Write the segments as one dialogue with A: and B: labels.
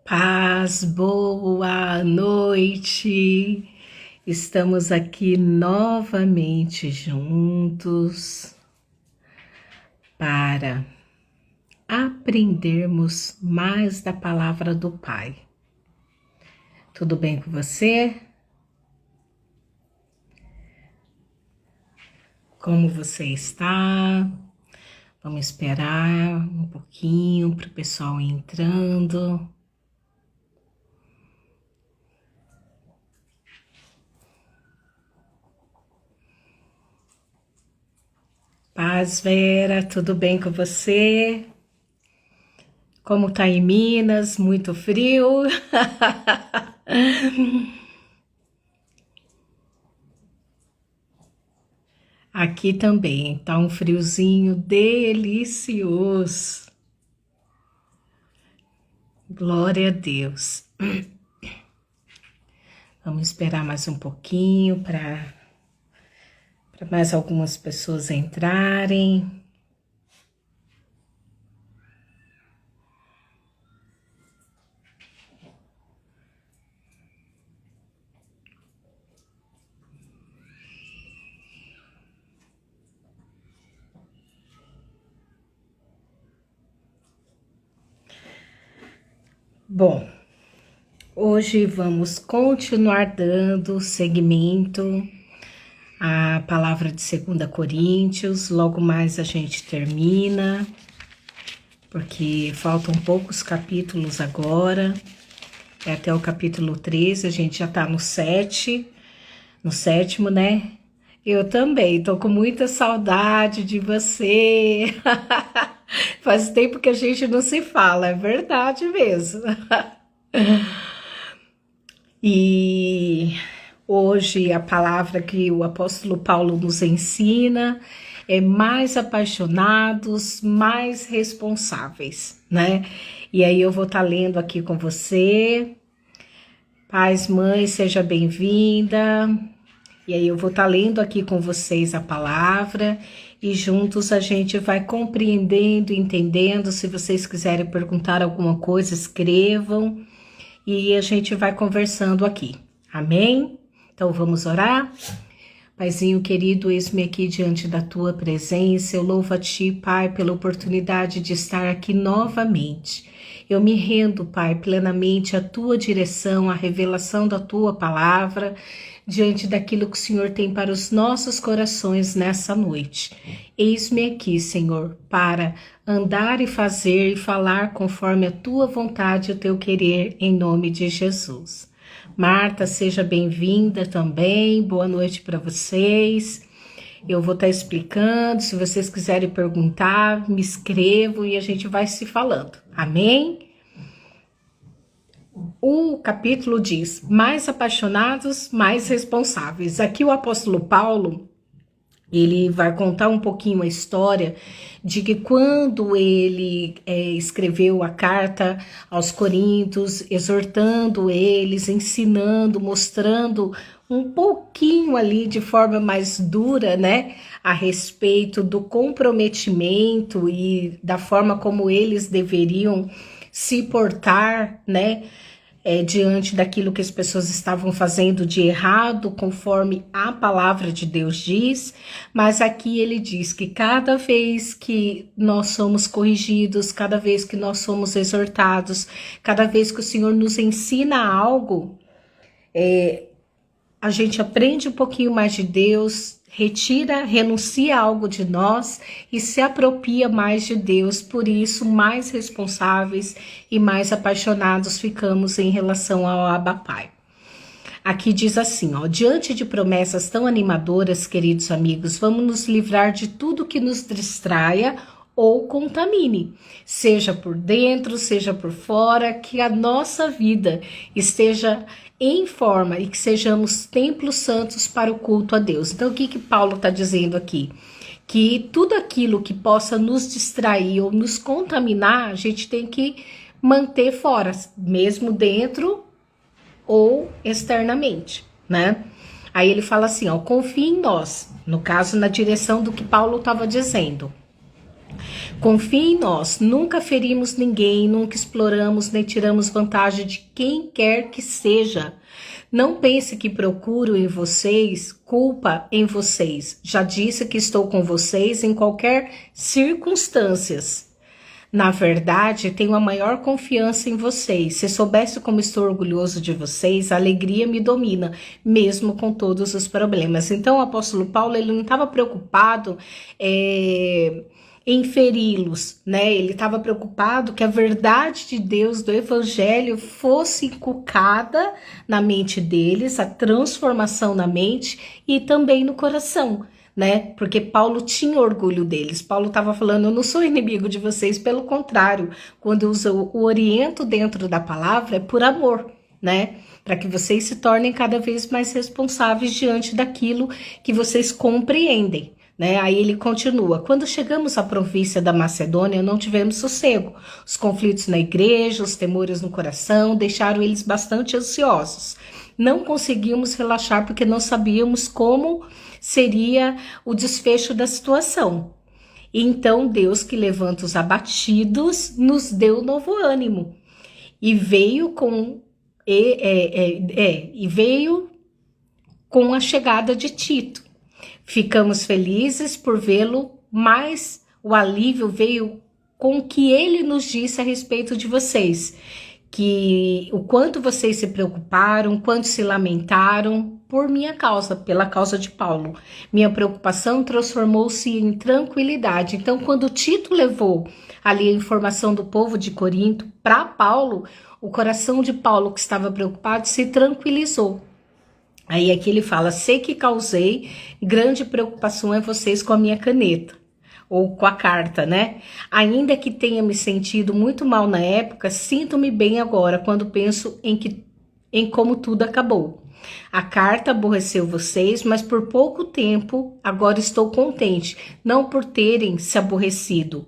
A: Paz, boa noite. Estamos aqui novamente juntos para aprendermos mais da palavra do Pai. Tudo bem com você? Como você está? Vamos esperar um pouquinho para o pessoal ir entrando. Paz, Vera, tudo bem com você? Como tá em Minas? Muito frio? Aqui também, tá um friozinho delicioso. Glória a Deus. Vamos esperar mais um pouquinho para mais algumas pessoas entrarem. Bom, hoje vamos continuar dando seguimento à palavra de 2 Coríntios. Logo mais a gente termina, porque faltam poucos capítulos agora. É até o capítulo 13, a gente já tá no 7, no 7º, né? Eu também, tô com muita saudade de você. Faz tempo que a gente não se fala, é verdade mesmo. E hoje a palavra que o apóstolo Paulo nos ensina é mais apaixonados, mais responsáveis, né? E aí eu vou estar lendo aqui com você. Paz, mãe, seja bem-vinda. E aí eu vou estar lendo aqui com vocês a palavra e juntos a gente vai compreendendo, entendendo. Se vocês quiserem perguntar alguma coisa, escrevam e a gente vai conversando aqui. Amém? Então vamos orar? Paizinho querido, eis-me aqui diante da tua presença. Eu louvo a ti, Pai, pela oportunidade de estar aqui novamente. Eu me rendo, Pai, plenamente à tua direção, à revelação da tua palavra, diante daquilo que o Senhor tem para os nossos corações nessa noite. Eis-me aqui, Senhor, para andar e fazer e falar conforme a tua vontade e o teu querer, em nome de Jesus. Marta, seja bem-vinda também, boa noite para vocês. Eu vou estar explicando, se vocês quiserem perguntar, me escrevam e a gente vai se falando, amém? O capítulo diz, mais apaixonados, mais responsáveis. Aqui o apóstolo Paulo, ele vai contar um pouquinho a história de que quando ele escreveu a carta aos Coríntios, exortando eles, ensinando, mostrando um pouquinho ali de forma mais dura, né, a respeito do comprometimento e da forma como eles deveriam se portar, né, diante daquilo que as pessoas estavam fazendo de errado, conforme a palavra de Deus diz, mas aqui ele diz que cada vez que nós somos corrigidos, cada vez que nós somos exortados, cada vez que o Senhor nos ensina algo, a gente aprende um pouquinho mais de Deus, renuncia algo de nós e se apropria mais de Deus, por isso mais responsáveis e mais apaixonados ficamos em relação ao Abba Pai. Aqui diz assim, ó, diante de promessas tão animadoras, queridos amigos, vamos nos livrar de tudo que nos distraia ou contamine, seja por dentro, seja por fora, que a nossa vida esteja em forma e que sejamos templos santos para o culto a Deus. Então, o que Paulo está dizendo aqui? Que tudo aquilo que possa nos distrair ou nos contaminar, a gente tem que manter fora, mesmo dentro ou externamente, né? Aí ele fala assim, ó, confie em nós, no caso, na direção do que Paulo estava dizendo. Confie em nós, nunca ferimos ninguém, nunca exploramos nem tiramos vantagem de quem quer que seja. Não pense que procuro em vocês culpa em vocês. Já disse que estou com vocês em qualquer circunstâncias. Na verdade, tenho a maior confiança em vocês. Se soubesse como estou orgulhoso de vocês, a alegria me domina, mesmo com todos os problemas. Então, o apóstolo Paulo, ele não estava preocupado em feri-los, né? Ele estava preocupado que a verdade de Deus, do evangelho, fosse inculcada na mente deles, a transformação na mente e também no coração, né? Porque Paulo tinha orgulho deles. Paulo estava falando, eu não sou inimigo de vocês, pelo contrário, quando eu uso o oriento dentro da palavra, é por amor, né? Para que vocês se tornem cada vez mais responsáveis diante daquilo que vocês compreendem. Né? Aí ele continua, quando chegamos à província da Macedônia, não tivemos sossego. Os conflitos na igreja, os temores no coração, deixaram eles bastante ansiosos. Não conseguimos relaxar porque não sabíamos como seria o desfecho da situação. Então Deus, que levanta os abatidos, nos deu novo ânimo. E veio com a chegada de Tito. Ficamos felizes por vê-lo, mas o alívio veio com o que ele nos disse a respeito de vocês, que o quanto vocês se preocuparam, quanto se lamentaram por minha causa, pela causa de Paulo. Minha preocupação transformou-se em tranquilidade. Então, quando Tito levou ali a informação do povo de Corinto para Paulo, o coração de Paulo, que estava preocupado, se tranquilizou. Aí aqui ele fala, sei que causei grande preocupação a vocês com a minha caneta, ou com a carta, né? Ainda que tenha me sentido muito mal na época, sinto-me bem agora, quando penso em como tudo acabou. A carta aborreceu vocês, mas por pouco tempo agora estou contente, não por terem se aborrecido,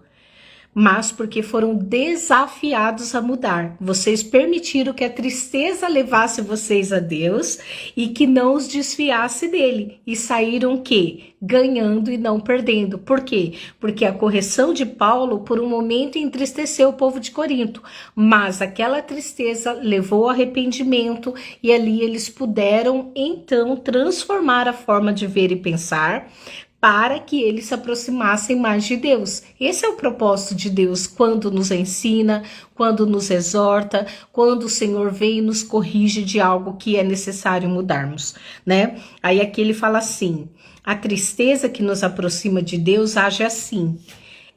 A: mas porque foram desafiados a mudar. Vocês permitiram que a tristeza levasse vocês a Deus e que não os desviasse dele. E saíram o quê? Ganhando e não perdendo. Por quê? Porque a correção de Paulo, por um momento, entristeceu o povo de Corinto. Mas aquela tristeza levou ao arrependimento e ali eles puderam, então, transformar a forma de ver e pensar, para que eles se aproximassem mais de Deus. Esse é o propósito de Deus quando nos ensina, quando nos exorta, quando o Senhor vem e nos corrige de algo que é necessário mudarmos, né? Aí aqui ele fala assim, a tristeza que nos aproxima de Deus age assim,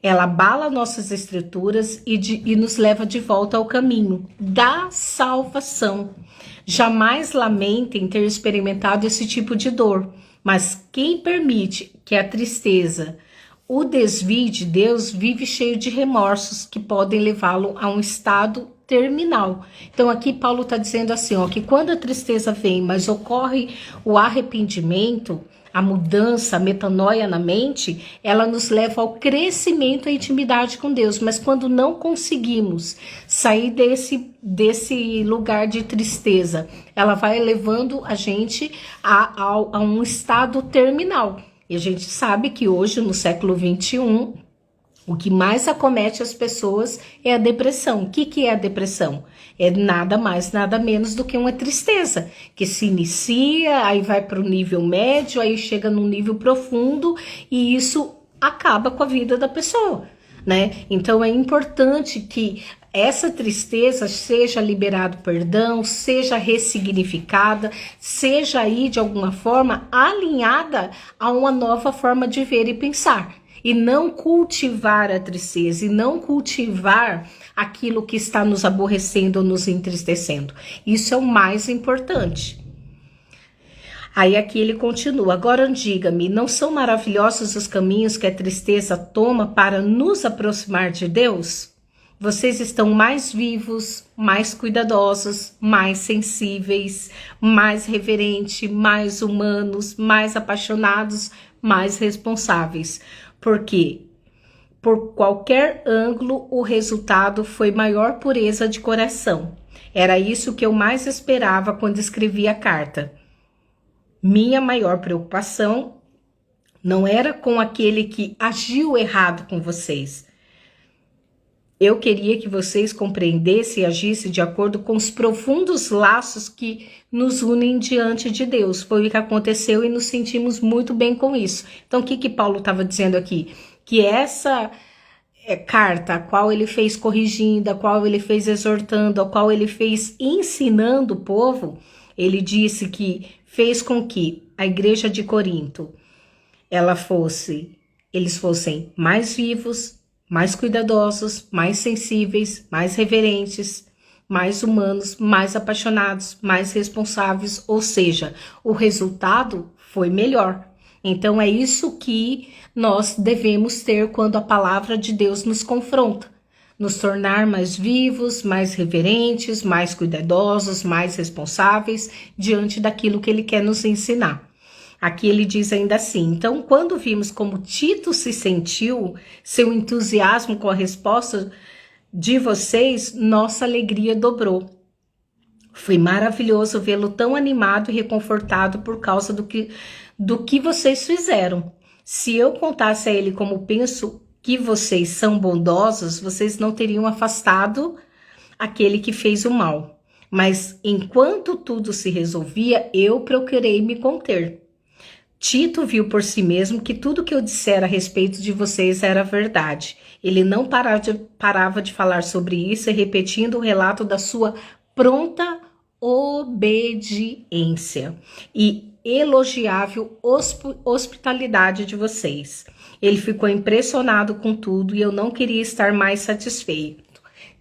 A: ela abala nossas estruturas e nos leva de volta ao caminho da salvação. Jamais lamentem ter experimentado esse tipo de dor, mas quem permite que a tristeza o desvie de Deus vive cheio de remorsos que podem levá-lo a um estado terminal. Então aqui Paulo está dizendo assim, ó, que quando a tristeza vem, mas ocorre o arrependimento, a mudança, a metanoia na mente, ela nos leva ao crescimento e intimidade com Deus. Mas quando não conseguimos sair desse lugar de tristeza, ela vai levando a gente a um estado terminal. E a gente sabe que hoje, no século 21, o que mais acomete as pessoas é a depressão. O que é a depressão? É nada mais, nada menos do que uma tristeza, que se inicia, aí vai para o nível médio, aí chega num nível profundo, e isso acaba com a vida da pessoa, né? Então é importante que essa tristeza seja liberado perdão, seja ressignificada, seja aí de alguma forma alinhada a uma nova forma de ver e pensar. E não cultivar a tristeza, e não cultivar aquilo que está nos aborrecendo ou nos entristecendo. Isso é o mais importante. Aí aqui ele continua, agora diga-me, não são maravilhosos os caminhos que a tristeza toma para nos aproximar de Deus? Vocês estão mais vivos, mais cuidadosos, mais sensíveis, mais reverentes, mais humanos, mais apaixonados, mais responsáveis. Por quê? Por qualquer ângulo, o resultado foi maior pureza de coração. Era isso que eu mais esperava quando escrevi a carta. Minha maior preocupação não era com aquele que agiu errado com vocês. Eu queria que vocês compreendessem e agissem de acordo com os profundos laços que nos unem diante de Deus. Foi o que aconteceu e nos sentimos muito bem com isso. Então, o que Paulo estava dizendo aqui? Que essa carta, a qual ele fez corrigindo, a qual ele fez exortando, a qual ele fez ensinando o povo, ele disse que fez com que a igreja de Corinto, eles fossem mais vivos, mais cuidadosos, mais sensíveis, mais reverentes, mais humanos, mais apaixonados, mais responsáveis, ou seja, o resultado foi melhor. Então é isso que nós devemos ter quando a palavra de Deus nos confronta. Nos tornar mais vivos, mais reverentes, mais cuidadosos, mais responsáveis diante daquilo que ele quer nos ensinar. Aqui ele diz ainda assim: então, quando vimos como Tito se sentiu, seu entusiasmo com a resposta de vocês, nossa alegria dobrou. Foi maravilhoso vê-lo tão animado e reconfortado por causa do que vocês fizeram. Se eu contasse a ele como penso que vocês são bondosos, vocês não teriam afastado aquele que fez o mal. Mas enquanto tudo se resolvia, eu procurei me conter. Tito viu por si mesmo que tudo que eu dissera a respeito de vocês era verdade. Ele não parava de falar sobre isso, repetindo o relato da sua pronta obediência e elogiável hospitalidade de vocês. Ele ficou impressionado com tudo e eu não queria estar mais satisfeito.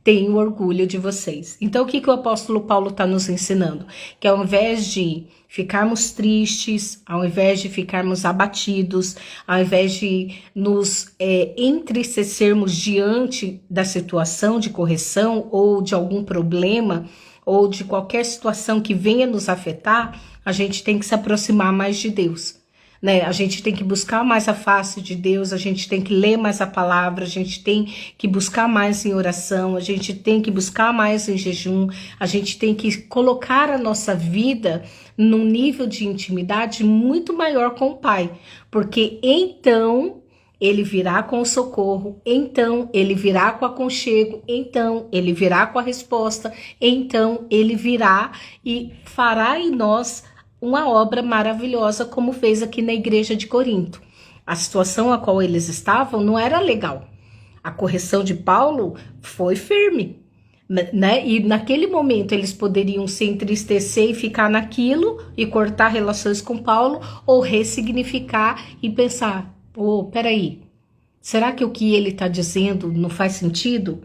A: Tenho orgulho de vocês. Então, o que o apóstolo Paulo está nos ensinando? Que ao invés de ficarmos tristes, ao invés de ficarmos abatidos, ao invés de nos entristecermos diante da situação de correção ou de algum problema ou de qualquer situação que venha nos afetar, a gente tem que se aproximar mais de Deus. Né? A gente tem que buscar mais a face de Deus, a gente tem que ler mais a palavra, a gente tem que buscar mais em oração, a gente tem que buscar mais em jejum, a gente tem que colocar a nossa vida num nível de intimidade muito maior com o Pai, porque então ele virá com o socorro, então ele virá com o aconchego, então ele virá com a resposta, então ele virá e fará em nós uma obra maravilhosa, como fez aqui na igreja de Corinto. A situação a qual eles estavam não era legal. A correção de Paulo foi firme, né? E naquele momento eles poderiam se entristecer e ficar naquilo e cortar relações com Paulo, ou ressignificar e pensar: peraí, será que o que ele está dizendo não faz sentido?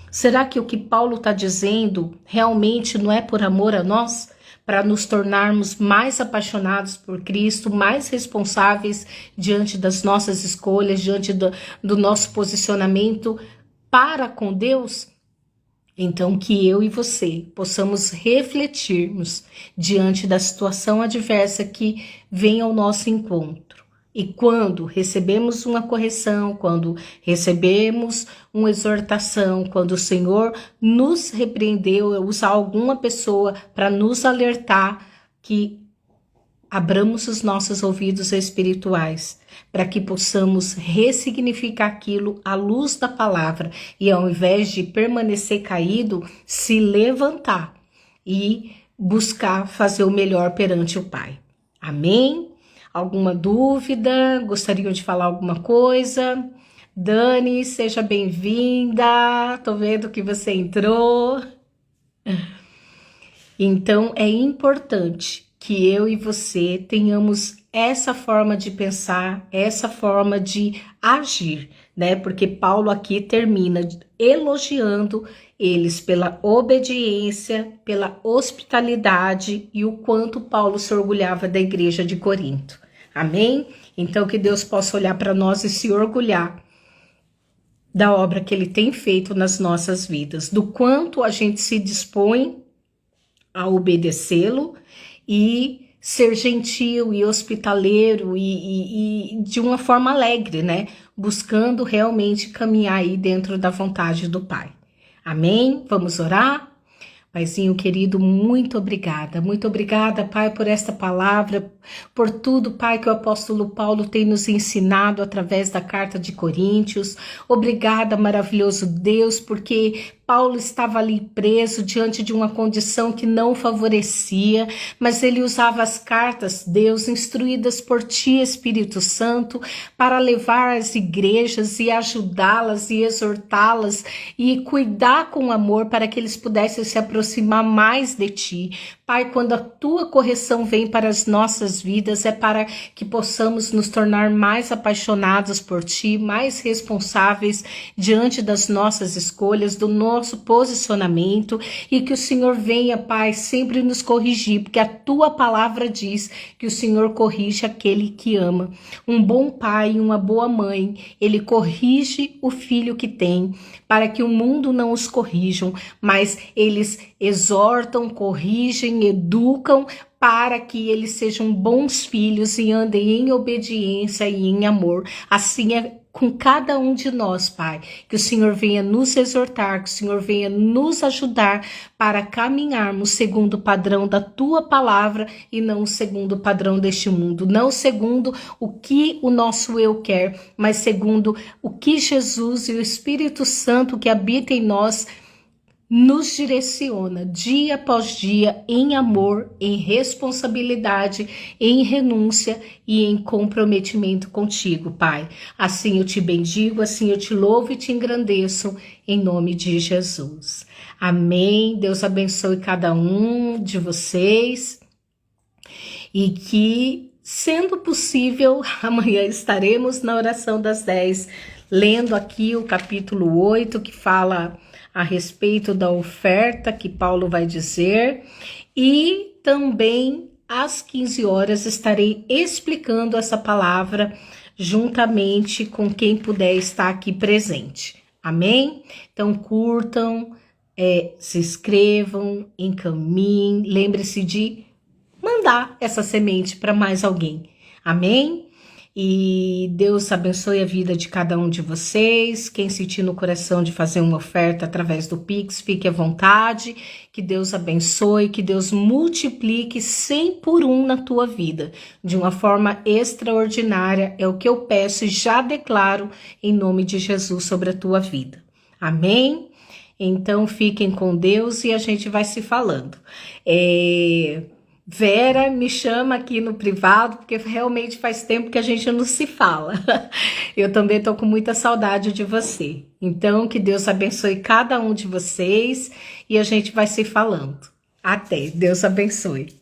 A: Será que o que Paulo está dizendo realmente não é por amor a nós? Para nos tornarmos mais apaixonados por Cristo, mais responsáveis diante das nossas escolhas, diante do nosso posicionamento para com Deus? Então, que eu e você possamos refletirmos diante da situação adversa que vem ao nosso encontro. E quando recebemos uma correção, quando recebemos uma exortação, quando o Senhor nos repreendeu, usar alguma pessoa para nos alertar, que abramos os nossos ouvidos espirituais, para que possamos ressignificar aquilo à luz da palavra e, ao invés de permanecer caído, se levantar e buscar fazer o melhor perante o Pai. Amém? Alguma dúvida? Gostariam de falar alguma coisa? Dani, seja bem-vinda. Tô vendo que você entrou. Então, é importante que eu e você tenhamos essa forma de pensar, essa forma de agir, né? Porque Paulo aqui termina elogiando eles pela obediência, pela hospitalidade e o quanto Paulo se orgulhava da igreja de Corinto. Amém? Então, que Deus possa olhar para nós e se orgulhar da obra que Ele tem feito nas nossas vidas, do quanto a gente se dispõe a obedecê-lo e ser gentil e hospitaleiro e de uma forma alegre, né? Buscando realmente caminhar aí dentro da vontade do Pai. Amém? Vamos orar? Paizinho querido, muito obrigada, Pai, por esta palavra, por tudo, Pai, que o apóstolo Paulo tem nos ensinado através da carta de Coríntios. Obrigada, maravilhoso Deus, porque Paulo estava ali preso diante de uma condição que não favorecia, mas ele usava as cartas, Deus, instruídas por ti, Espírito Santo, para levar às igrejas e ajudá-las e exortá-las e cuidar com amor para que eles pudessem se aproximar mais de ti. Pai, quando a tua correção vem para as nossas vidas, é para que possamos nos tornar mais apaixonados por ti, mais responsáveis diante das nossas escolhas, do nosso posicionamento, e que o Senhor venha, Pai, sempre nos corrigir, porque a tua palavra diz que o Senhor corrige aquele que ama. Um bom pai e uma boa mãe, ele corrige o filho que tem, para que o mundo não os corrijam, mas eles exortam, corrigem, educam, para que eles sejam bons filhos e andem em obediência e em amor. Assim é com cada um de nós, Pai, que o Senhor venha nos exortar, que o Senhor venha nos ajudar para caminharmos segundo o padrão da tua palavra e não segundo o padrão deste mundo, não segundo o que o nosso eu quer, mas segundo o que Jesus e o Espírito Santo que habita em nós nos direciona dia após dia em amor, em responsabilidade, em renúncia e em comprometimento contigo, Pai. Assim eu te bendigo, assim eu te louvo e te engrandeço, em nome de Jesus. Amém. Deus abençoe cada um de vocês e que, sendo possível, amanhã estaremos na oração das 10, lendo aqui o capítulo 8, que fala a respeito da oferta que Paulo vai dizer, e também às 15 horas estarei explicando essa palavra juntamente com quem puder estar aqui presente. Amém? Então curtam, se inscrevam, encaminhem, lembre-se de mandar essa semente para mais alguém. Amém? E Deus abençoe a vida de cada um de vocês. Quem sentir no coração de fazer uma oferta através do Pix, fique à vontade. Que Deus abençoe, que Deus multiplique 100 por 1 na tua vida. De uma forma extraordinária, é o que eu peço e já declaro em nome de Jesus sobre a tua vida. Amém? Então fiquem com Deus e a gente vai se falando. Vera me chama aqui no privado, porque realmente faz tempo que a gente não se fala. Eu também estou com muita saudade de você. Então, que Deus abençoe cada um de vocês e a gente vai se falando. Até. Deus abençoe.